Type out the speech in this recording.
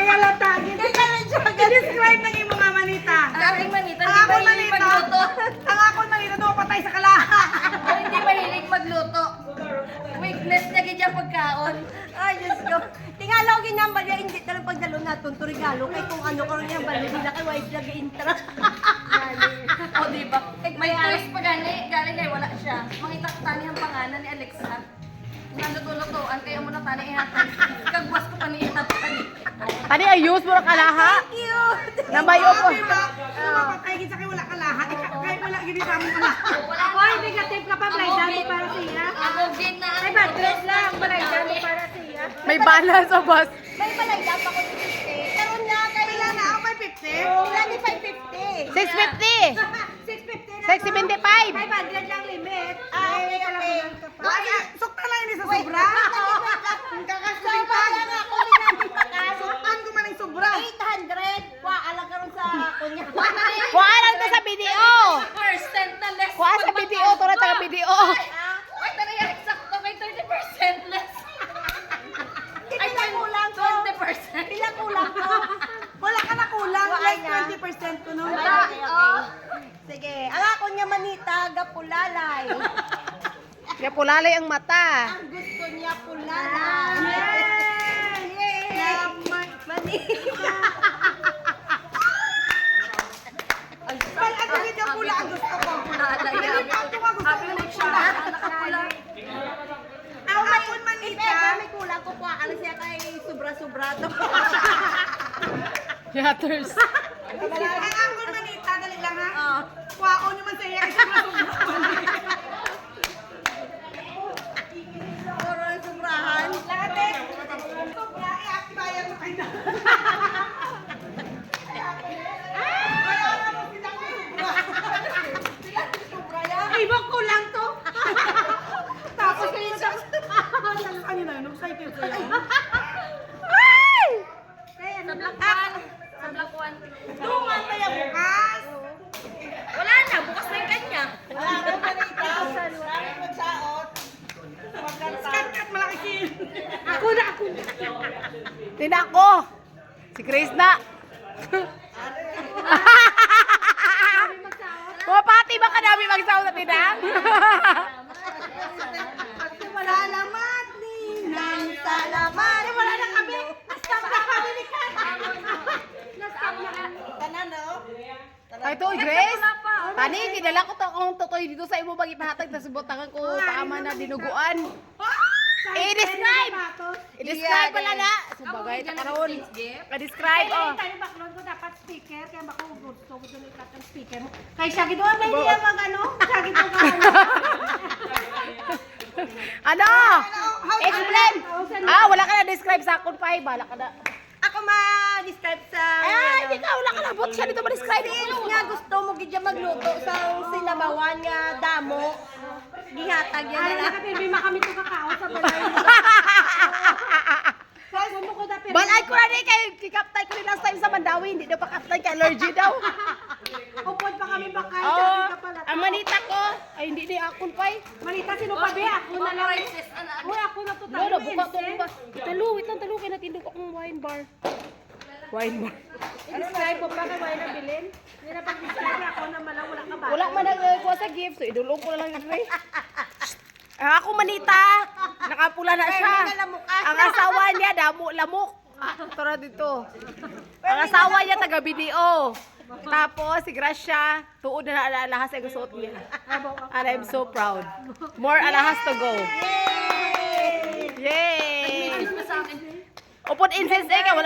Kaya latagi. I-describe ng iyong mga manita. Aking manita, Ang hindi ako mahilig manita. magluto. Ang ako manita, doon patay sa kalaha. Hindi mahilig magluto. Weakness na ganyan pagkaon. Ay, Diyos ko. Tingalaw ginamba niya, hindi talagang pagdalo natin ito regalo. Kay kung ano karoon niya, balo nila kay Wise nag-intra. O, diba? May twist pa gani. Galing kay wala siya. Mangita ko tani ang pangalan ni Alexa. Naluto-lutoan kayo muna tani ihatag. Kagwas ko pa ni ihatag. Tani ayos mo na kalaha. Cute! Nambayo ko. Patay gid sa kay wala kalaha. Kay wala gid sa among kalaha. Wala Hoy, negative ka pa, Blydan, para siya. Ako din na. Ay, bad dress lang, Blydan, para siya. May balance o boss. May balayda pa ko ni 50. Karoon na kay Wala na ako may 50. Wala ni 550. 650. 650 na. 675. 500 lang limit. Ah, okay, okay. Ay, sukta lang ini sa sobra. Sobra lang ako ni Nandi Pagano. Suktan ko man ang sobra. 800. Wa, alam karoon sa kunya. Kuha lang to sa video. Percent na less. Kuha sa video. Ito na taga video. Ay, tara yan. Eksakto may 30% less. Ay, Pila kulang ko. 20%. Pila kulang ko. Wala ka na kulang, Wala like niya. 20% ko no. Okay, okay. Sige, ang ako niya manita, gapulalay. Kaya pulalay ang mata. Ang gusto niya pulalay. Yay! Manita. Well, ano din yung pula ang gusto ko? Pulalay. Ito nga gusto ko ng pula. Ang hapon manita. May kulang ko po. Ano siya kay sobra-sobra to. Yatters. Ang hapon manita, dali lang ha. Oh. Kwaon naman sa iya kasi sobra-sobra. Puro ang sobrahan. Lahat eh. Sobra, i-activayan mo kayo na. Ibang ko lang to. Tapos kayo sa... Ano na, nag-cycle sa'yo. Sa Blackwan. Sa Blackwan. Tungan kaya bukas. Wala na. Bukas na yung kanya. Skat-kat malaki si... Ako na. Tina ko. Si Chris na. Pati ba kadami magsaw sa tinang? Salamat, Ninang. Salamat. Wala na kami. Stop na kami ni Kat. Na-stop na kami. Tanan, no? Ay to, Grace. Tani, dinala ko to kung totoy dito sa imo bagi pahatag na subutangan ko paama na dinuguan. I-describe. I-describe pala na. Subagay ta karon. I-describe oh. Tayo background ko dapat speaker. Kaya baka gusto ko doon ikat ang speaker. Kaya siya gito. Ay, hindi niya mag-ano. Siya gito ka. Ano? Explain. Ah, wala ka na describe sa akon pa, bala ka na. Ako ma-describe sa... Ah, hindi ka wala ka na bot siya dito ma-describe. Since nga gusto mo gidya magluto sa sinabawan nga damo, gihatag yan Ay, nila. nakapirmi kami ito kakao sa balay. Kaya mo ko dapir. Balay ko na kay kikaptay ko rin last time sa Mandawi, hindi daw pakaptay kay allergy daw. Upod pa kami bakay. Oh, Sabi ka pala. ang manita ko, ay hindi ni akon pa. Manita, sino pa ba? Ako na lang. Uy, ako na to tayo. Wala, buka to ba? Talo, wait lang, talo, kaya natindog akong wine bar. Wine bar. I-describe mo pa kay Wai na bilin. Hindi na pag-describe ako na malang wala ka ba? Wala man nagkuha sa gift, so idulong ko na lang yun. Ako manita, nakapula na siya. Ang asawa niya, damo, lamok. Ah, tara dito. Ang asawa niya, taga-BDO. Tapos, si Gracia, tuod na alahas ay gusuot niya. And I'm so proud. More alahas to go. Yay! Upon incense eh, wala